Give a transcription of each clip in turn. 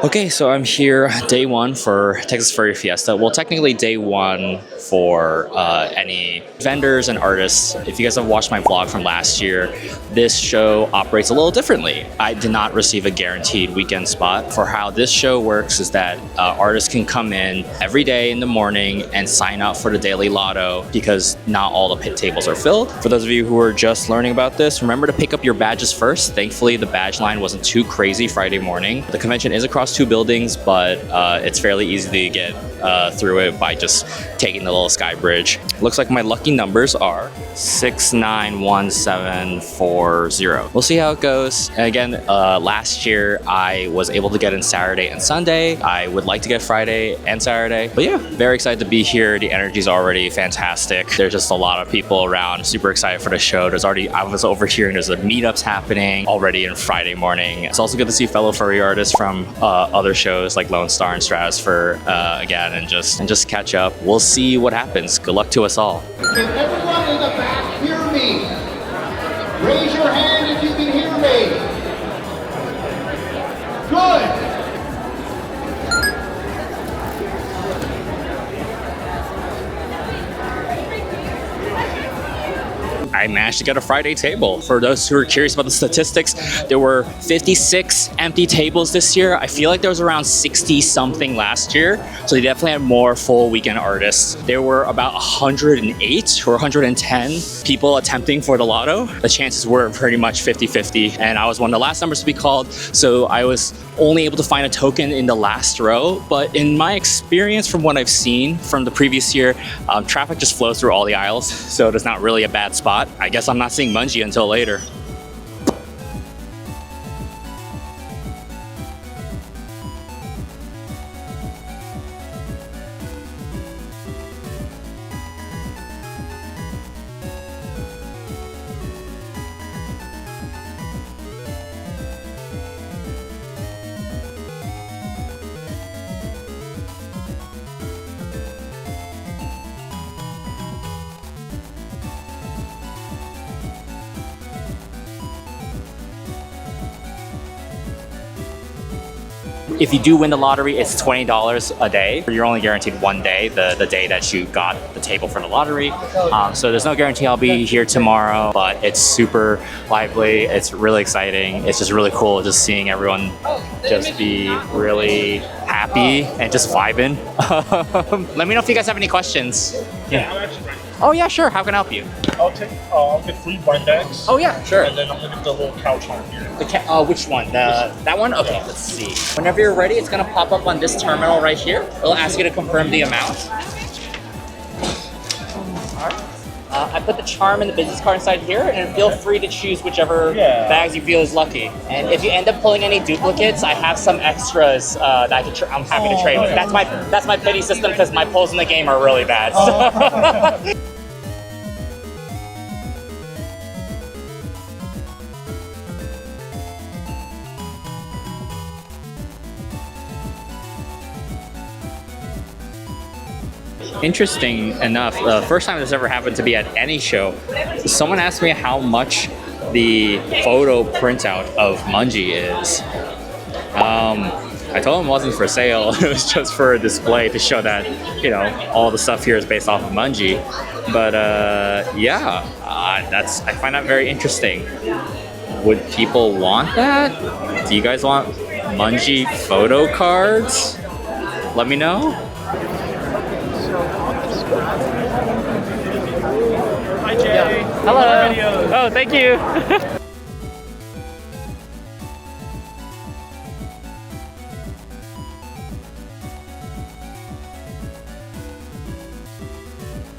Okay, so I'm here day one for Texas Furry Fiesta. Well, technically day one for any vendors and artists. If you guys have watched my vlog from last year, this show operates a little differently. I did not receive a guaranteed weekend spot. For how this show works is that artists can come in every day in the morning and sign up for the daily lotto because not all the pit tables are filled. For those of you who are just learning about this, remember to pick up your badges first. Thankfully, the badge line wasn't too crazy Friday morning. The convention is across 2 buildings, but it's fairly easy to get through it by just taking the little sky bridge. Looks like my lucky numbers are 691740. We'll see how it goes. And again, last year I was able to get in Saturday and Sunday. I would like to get Friday and Saturday. But yeah, very excited to be here. The energy's already fantastic. There's just a lot of people around. Super excited for the show. I was over here and there's meetups happening already on Friday morning. It's also good to see fellow furry artists from other shows like Lone Star and Stratosphere again, and just catch up. We'll see what happens. Good luck to us all. Can everyone in the back hear me? Raise your hand if you can hear me. Good. I managed to get a Friday table. For those who are curious about the statistics, there were 56 empty tables this year. I feel like there was around 60 something last year. So they definitely had more full weekend artists. There were about 108 or 110 people attempting for the lotto. The chances were pretty much 50-50. And I was one of the last numbers to be called. So I was only able to find a token in the last row. But in my experience from what I've seen from the previous year, traffic just flows through all the aisles. So there's not really a bad spot. I guess I'm not seeing Mungie until later. If you do win the lottery, it's $20 a day. You're only guaranteed one day, the day that you got the table for the lottery. So there's no guarantee I'll be here tomorrow, but it's super lively. It's really exciting. It's just really cool just seeing everyone just be really happy and just vibing. Let me know if you guys have any questions. Yeah, I'm actually ready. Oh yeah, sure. How can I help you? I'll get 3 blind bags. Oh yeah, sure. And then I'm gonna get the little couch on here. Which one? That one? Okay, let's see. Whenever you're ready, it's gonna pop up on this terminal right here. It'll ask you to confirm the amount. I put the charm and the business card inside here, and feel free to choose whichever bags you feel is lucky. And if you end up pulling any duplicates, I have some extras that I'm happy to trade with. That's my pity system because my pulls in the game are really bad. So. Interesting enough, the first time this ever happened to be at any show, someone asked me how much the photo printout of Mungie is. I told him it wasn't for sale, it was just for a display to show that, you know, all the stuff here is based off of Mungie. But yeah, I find that very interesting. Would people want that? Do you guys want Mungie photo cards? Let me know. Hi, Jay. Hello. Oh, thank you.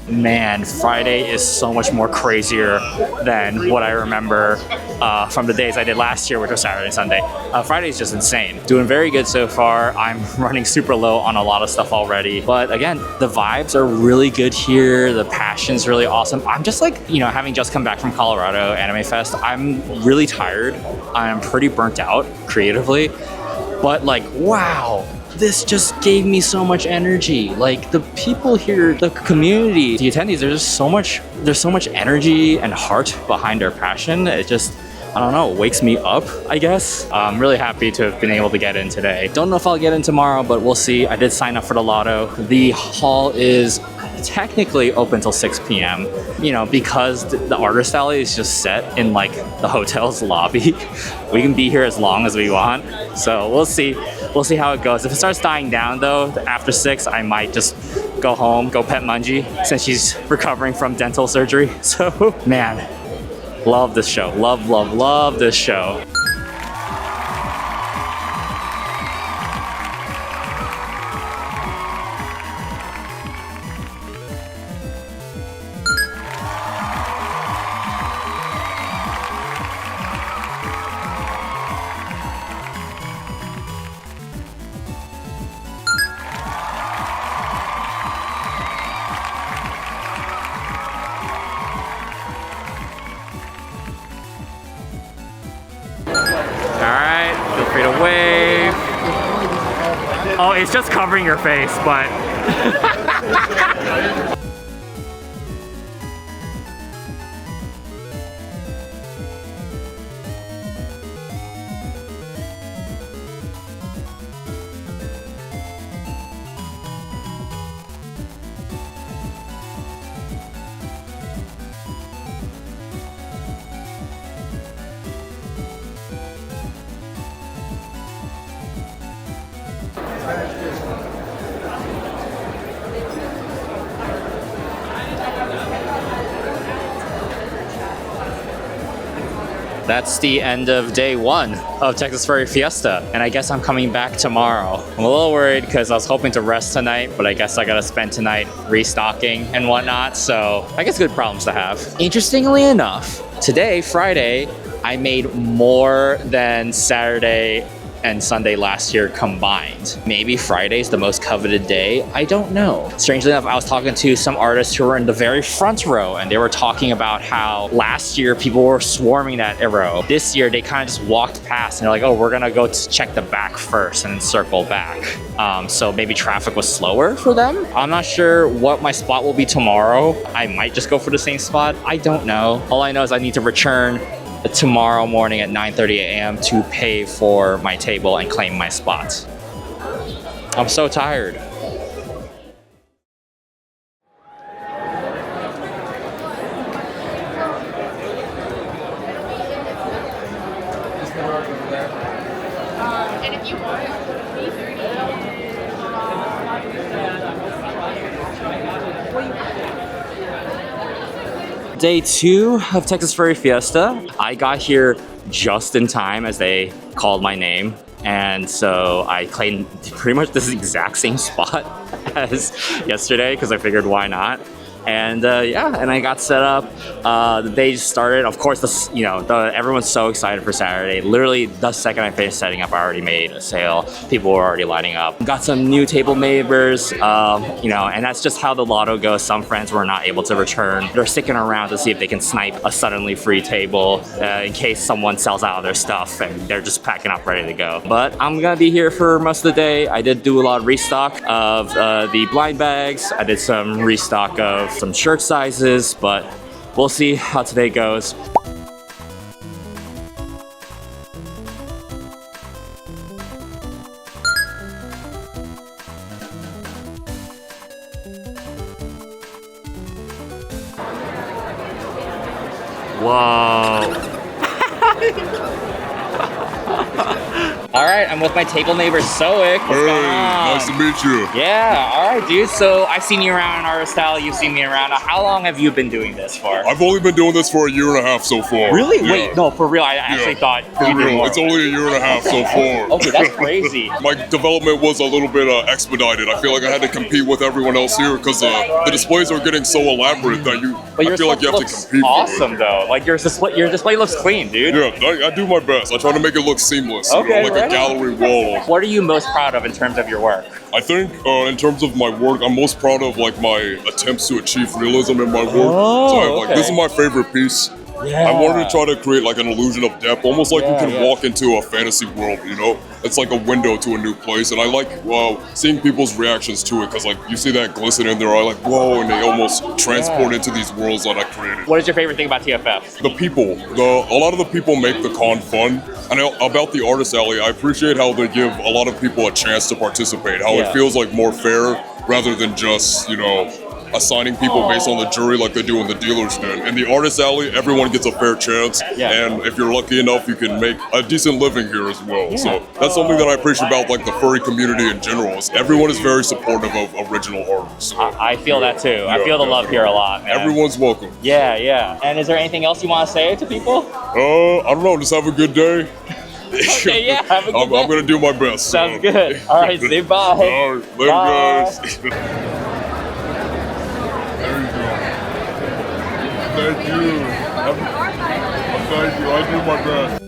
Man, Friday is so much more crazier than what I remember from the days I did last year, which was Saturday and Sunday. Friday is just insane. Doing very good so far. I'm running super low on a lot of stuff already. But again, the vibes are really good here. The passion's really awesome. I'm just like, you know, having just come back from Colorado Anime Fest, I'm really tired. I'm pretty burnt out creatively. But like, wow. This just gave me so much energy. Like the people here, the community, the attendees, there's so much energy and heart behind their passion. It just, I don't know, wakes me up, I guess. I'm really happy to have been able to get in today. Don't know if I'll get in tomorrow, but we'll see. I did sign up for the lotto. The hall is technically open till 6 p.m. You know, because the artist alley is just set in like the hotel's lobby. We can be here as long as we want. So we'll see. We'll see how it goes. If it starts dying down though, after 6, I might just go home, go pet Mungie since she's recovering from dental surgery. So man, love this show. Love, love, love this show. Alright, feel free to wave. Oh, it's just covering your face, but... That's the end of day 1 of Texas Furry Fiesta, and I guess I'm coming back tomorrow. I'm a little worried because I was hoping to rest tonight, but I guess I gotta spend tonight restocking and whatnot, so I guess good problems to have. Interestingly enough, today, Friday, I made more than Saturday and Sunday last year combined. Maybe Friday's the most coveted day, I don't know. Strangely enough, I was talking to some artists who were in the very front row, and they were talking about how last year people were swarming that row. This year they kind of just walked past and they're like, oh, we're gonna go to check the back first and then circle back. So maybe traffic was slower for them. I'm not sure what my spot will be tomorrow. I might just go for the same spot. I don't know. All I know is I need to return tomorrow morning at 9:30 a.m. to pay for my table and claim my spot. I'm so tired. And if you want, Day 2 of Texas Furry Fiesta. I got here just in time as they called my name. And so I claimed pretty much this exact same spot as yesterday because I figured why not. And yeah, and I got set up. The day just started. Of course, everyone's so excited for Saturday. Literally, the second I finished setting up, I already made a sale. People were already lining up. Got some new table neighbors, and that's just how the lotto goes. Some friends were not able to return. They're sticking around to see if they can snipe a suddenly free table in case someone sells out of their stuff and they're just packing up ready to go. But I'm gonna be here for most of the day. I did do a lot of restock of the blind bags. I did some restock of some shirt sizes, but we'll see how today goes. Whoa. All right, I'm with my table neighbor Soic. What's going on? Nice to meet you. Yeah, all right, dude. So I've seen you around in Artist Alley. You've seen me around. How long have you been doing this for? I've only been doing this for a year and a half so far. Really? Yeah. Wait, no, for real. I actually thought for you did real. more. It's only a year and a half so far. Okay, that's crazy. My development was a little bit expedited. I feel like I had to compete with everyone else here because the displays are getting so elaborate that I feel like you have to compete. Awesome though. Like your display looks clean, dude. Yeah, I do my best. I try to make it look seamless. Okay, like a gallery wall. What are you most proud of in terms of your work? I think in terms of my work, I'm most proud of like my attempts to achieve realism in my work. Oh, So I have, okay. this is my favorite piece. I wanted to try to create like an illusion of depth, almost like you can walk into a fantasy world, you know? It's like a window to a new place, and I like seeing people's reactions to it, because like you see that glisten in there, I like, whoa, and they almost transport into these worlds that I created. What is your favorite thing about TFF? The people. A lot of the people make the con fun. And about the Artist Alley, I appreciate how they give a lot of people a chance to participate, how it feels like more fair rather than just, you know, assigning people based on the jury like they do in the dealer's den. In the Artist Alley, everyone gets a fair chance, and if you're lucky enough, you can make a decent living here as well. So that's something that I appreciate about like the furry community in general. Is everyone is very supportive of original artists. I feel that too. I feel the love here a lot, man. Everyone's welcome. Yeah. And is there anything else you want to say to people? I don't know. Just have a good day. Okay, yeah. Have a good day. I'm gonna do my best. Sounds good. All right, say bye. All right, later, guys. Thank you. Thank you. I do my best.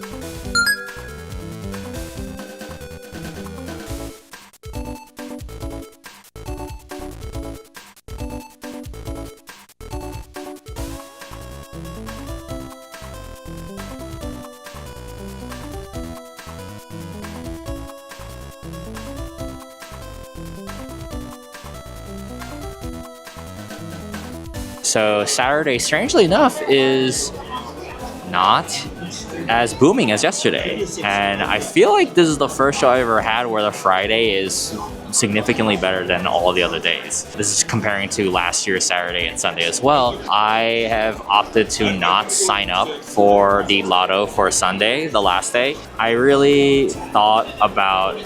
So Saturday, strangely enough, is not as booming as yesterday. And I feel like this is the first show I've ever had where the Friday is significantly better than all the other days. This is comparing to last year's Saturday and Sunday as well. I have opted to not sign up for the lotto for Sunday, the last day. I really thought about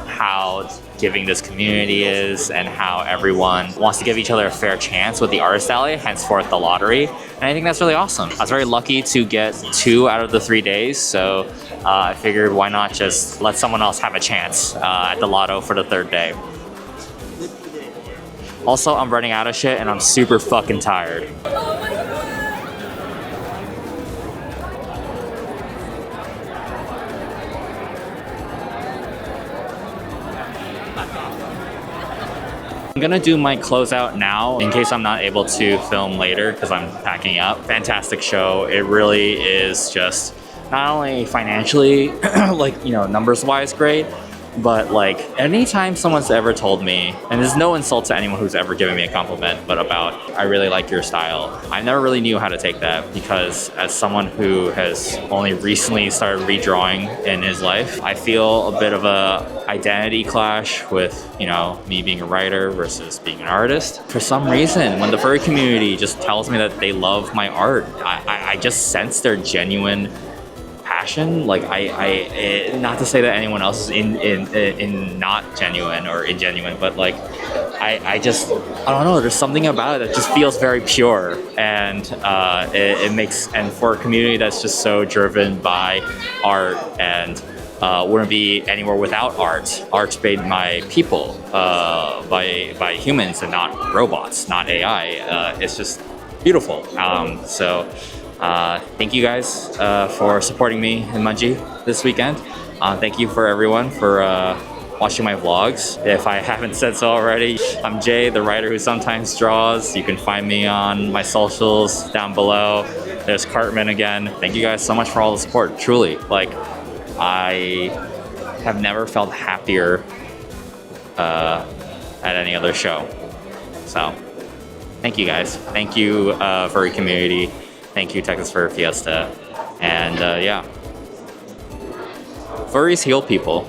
how giving this community is and how everyone wants to give each other a fair chance with the Artist Alley, henceforth the lottery. And I think that's really awesome. I was very lucky to get 2 out of the 3 days, so I figured why not just let someone else have a chance at the lotto for the 3rd day. Also, I'm running out of shit and I'm super fucking tired. I'm gonna do my closeout now in case I'm not able to film later because I'm packing up. Fantastic show. It really is just not only financially, like, you know, numbers wise great, but like anytime someone's ever told me, and there's no insult to anyone who's ever given me a compliment, but about, I really like your style, I never really knew how to take that, because as someone who has only recently started redrawing in his life, I feel a bit of a identity clash with, you know, me being a writer versus being an artist. For some reason, when the furry community just tells me that they love my art, I just sense their genuine passion. Like not to say that anyone else is in not genuine or ingenuine, but like I don't know, there's something about it that just feels very pure, and it makes, and for a community that's just so driven by art and wouldn't be anywhere without art. Art's made by people, by humans and not robots, not AI. It's just beautiful. Thank you guys for supporting me in Mungie this weekend. Thank you for everyone for watching my vlogs. If I haven't said so already, I'm Jay, the writer who sometimes draws. You can find me on my socials down below. There's Cartman again. Thank you guys so much for all the support, truly. Like, I have never felt happier at any other show. So, thank you guys. Thank you, furry community. Thank you, Texas Furry Fiesta. And yeah. Furries heal people.